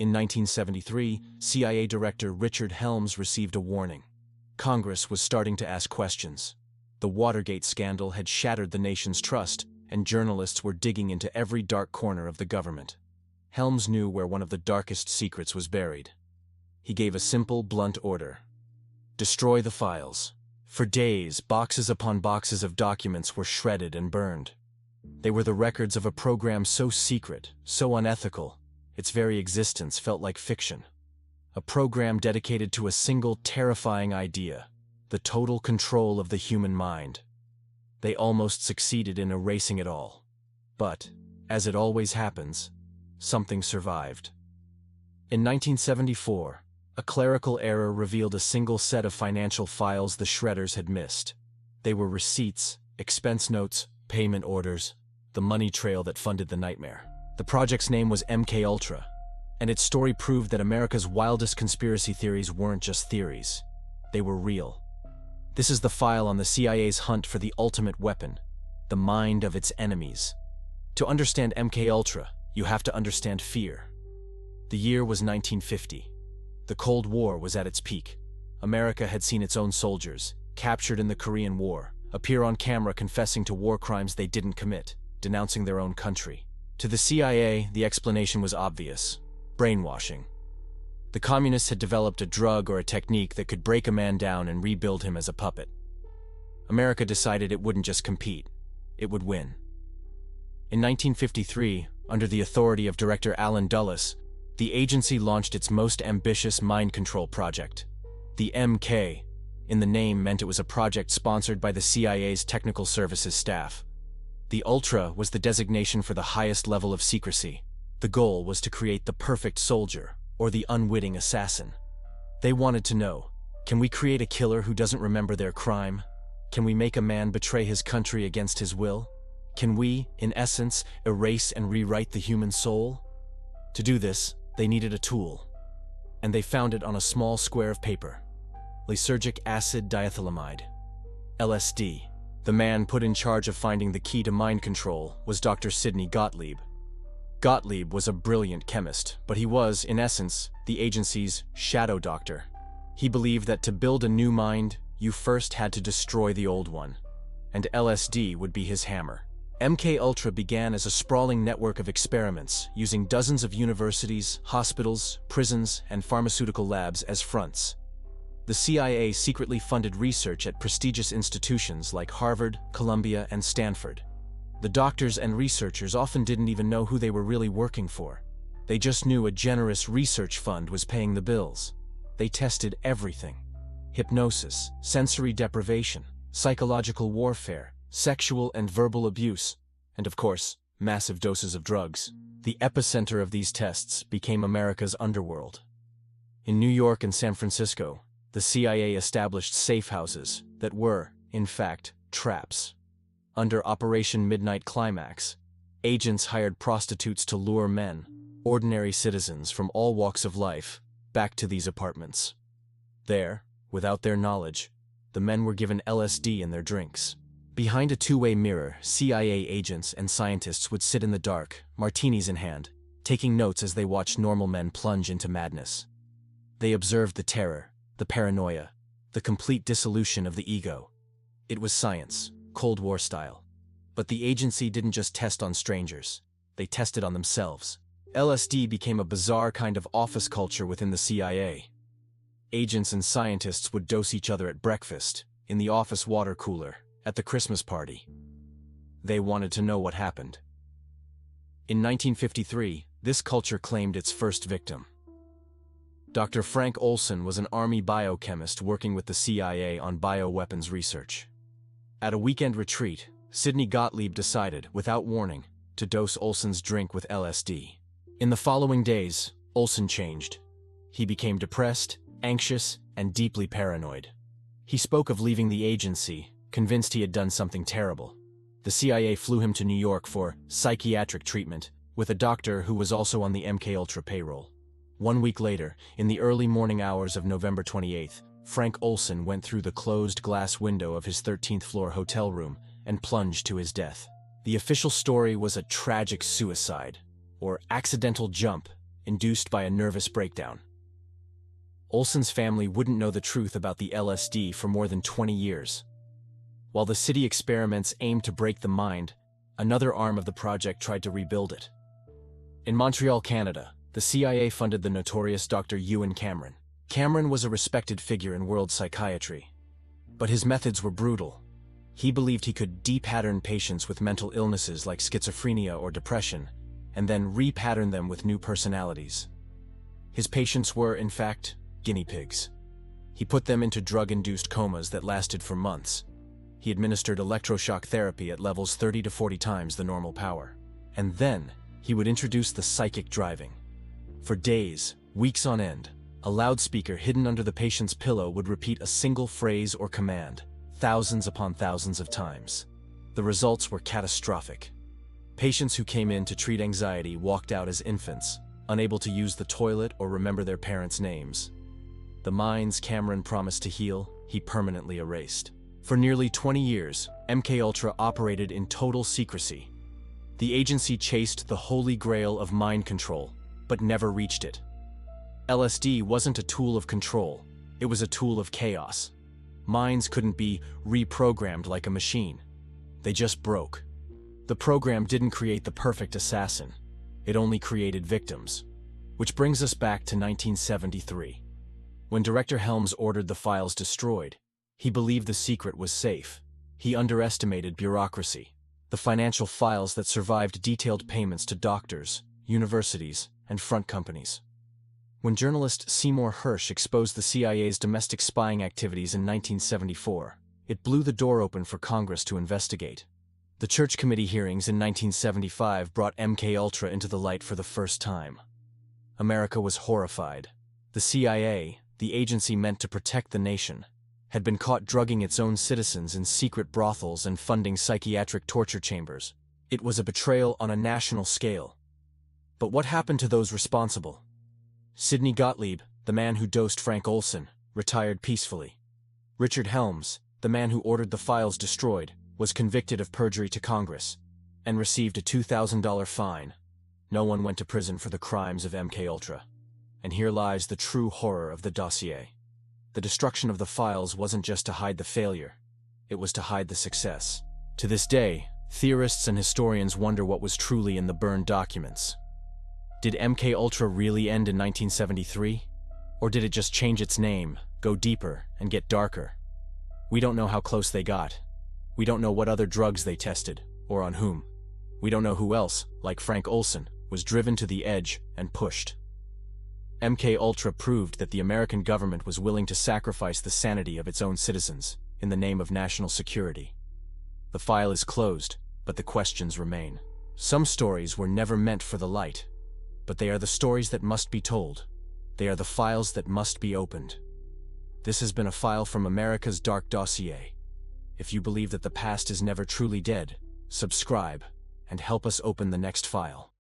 In 1973, CIA Director Richard Helms received a warning. Congress was starting to ask questions. The Watergate scandal had shattered the nation's trust, and journalists were digging into every dark corner of the government. Helms knew where one of the darkest secrets was buried. He gave a simple, blunt order. Destroy the files. For days, boxes upon boxes of documents were shredded and burned. They were the records of a program so secret, so unethical, its very existence felt like fiction. A program dedicated to a single terrifying idea, the total control of the human mind. They almost succeeded in erasing it all. But, as it always happens, something survived. In 1974, a clerical error revealed a single set of financial files the shredders had missed. They were receipts, expense notes, payment orders, the money trail that funded the nightmare. The project's name was MKUltra, and its story proved that America's wildest conspiracy theories weren't just theories. They were real. This is the file on the CIA's hunt for the ultimate weapon, the mind of its enemies. To understand MKUltra, you have to understand fear. The year was 1950. The Cold War was at its peak. America had seen its own soldiers, captured in the Korean War, appear on camera confessing to war crimes they didn't commit, denouncing their own country. To the CIA, the explanation was obvious: brainwashing. The communists had developed a drug or a technique that could break a man down and rebuild him as a puppet. America decided it wouldn't just compete, it would win. In 1953, under the authority of Director Allen Dulles, the agency launched its most ambitious mind control project. The MK, in the name, meant it was a project sponsored by the CIA's technical services staff. The Ultra was the designation for the highest level of secrecy. The goal was to create the perfect soldier, or the unwitting assassin. They wanted to know, can we create a killer who doesn't remember their crime? Can we make a man betray his country against his will? Can we, in essence, erase and rewrite the human soul? To do this, they needed a tool, and they found it on a small square of paper: lysergic acid diethylamide, LSD. The man put in charge of finding the key to mind control was Dr. Sidney Gottlieb. Gottlieb was a brilliant chemist, but he was, in essence, the agency's shadow doctor. He believed that to build a new mind, you first had to destroy the old one, and LSD would be his hammer. MKUltra began as a sprawling network of experiments, using dozens of universities, hospitals, prisons, and pharmaceutical labs as fronts. The CIA secretly funded research at prestigious institutions like Harvard, Columbia, and Stanford. The doctors and researchers often didn't even know who they were really working for. They just knew a generous research fund was paying the bills. They tested everything: hypnosis, sensory deprivation, psychological warfare, sexual and verbal abuse, and of course, massive doses of drugs. The epicenter of these tests became America's underworld. In New York and San Francisco, the CIA established safe houses that were, in fact, traps. Under Operation Midnight Climax, agents hired prostitutes to lure men, ordinary citizens from all walks of life, back to these apartments. There, without their knowledge, the men were given LSD in their drinks. Behind a two-way mirror, CIA agents and scientists would sit in the dark, martinis in hand, taking notes as they watched normal men plunge into madness. They observed the terror, the paranoia, the complete dissolution of the ego. It was science, Cold War style. But the agency didn't just test on strangers, they tested on themselves. LSD became a bizarre kind of office culture within the CIA. Agents and scientists would dose each other at breakfast, in the office water cooler, at the Christmas party. They wanted to know what happened. In 1953, this culture claimed its first victim. Dr. Frank Olson was an army biochemist working with the CIA on bioweapons research. At a weekend retreat, Sidney Gottlieb decided, without warning, to dose Olson's drink with LSD. In the following days, Olson changed. He became depressed, anxious, and deeply paranoid. He spoke of leaving the agency, convinced he had done something terrible. The CIA flew him to New York for psychiatric treatment, with a doctor who was also on the MKUltra payroll. 1 week later, in the early morning hours of November 28th, Frank Olson went through the closed glass window of his 13th floor hotel room and plunged to his death. The official story was a tragic suicide, or accidental jump, induced by a nervous breakdown. Olson's family wouldn't know the truth about the LSD for more than 20 years. While the city experiments aimed to break the mind, another arm of the project tried to rebuild it. In Montreal, Canada, the CIA funded the notorious Dr. Ewan Cameron. Cameron was a respected figure in world psychiatry. But his methods were brutal. He believed he could de-pattern patients with mental illnesses like schizophrenia or depression, and then re-pattern them with new personalities. His patients were, in fact, guinea pigs. He put them into drug-induced comas that lasted for months. He administered electroshock therapy at levels 30 to 40 times the normal power. And then, he would introduce the psychic driving. For days, weeks on end, a loudspeaker hidden under the patient's pillow would repeat a single phrase or command, thousands upon thousands of times. The results were catastrophic. Patients who came in to treat anxiety walked out as infants, unable to use the toilet or remember their parents' names. The minds Cameron promised to heal, he permanently erased. For nearly 20 years, MKUltra operated in total secrecy. The agency chased the holy grail of mind control, but never reached it. LSD wasn't a tool of control, it was a tool of chaos. Minds couldn't be reprogrammed like a machine. They just broke. The program didn't create the perfect assassin. It only created victims. Which brings us back to 1973. When Director Holmes ordered the files destroyed, he believed the secret was safe. He underestimated bureaucracy. The financial files that survived detailed payments to doctors, universities, and front companies. When journalist Seymour Hersh exposed the CIA's domestic spying activities in 1974, it blew the door open for Congress to investigate. The Church Committee hearings in 1975 brought MKUltra into the light for the first time. America was horrified. The CIA, the agency meant to protect the nation, had been caught drugging its own citizens in secret brothels and funding psychiatric torture chambers. It was a betrayal on a national scale. But what happened to those responsible? Sidney Gottlieb, the man who dosed Frank Olson, retired peacefully. Richard Helms, the man who ordered the files destroyed, was convicted of perjury to Congress and received a $2,000 fine. No one went to prison for the crimes of MKUltra. And here lies the true horror of the dossier. The destruction of the files wasn't just to hide the failure, it was to hide the success. To this day, theorists and historians wonder what was truly in the burned documents. Did MKUltra really end in 1973? Or did it just change its name, go deeper, and get darker? We don't know how close they got. We don't know what other drugs they tested, or on whom. We don't know who else, like Frank Olson, was driven to the edge and pushed. MKUltra proved that the American government was willing to sacrifice the sanity of its own citizens in the name of national security. The file is closed, but the questions remain. Some stories were never meant for the light, but they are the stories that must be told. They are the files that must be opened. This has been a file from America's Dark Dossier. If you believe that the past is never truly dead, subscribe and help us open the next file.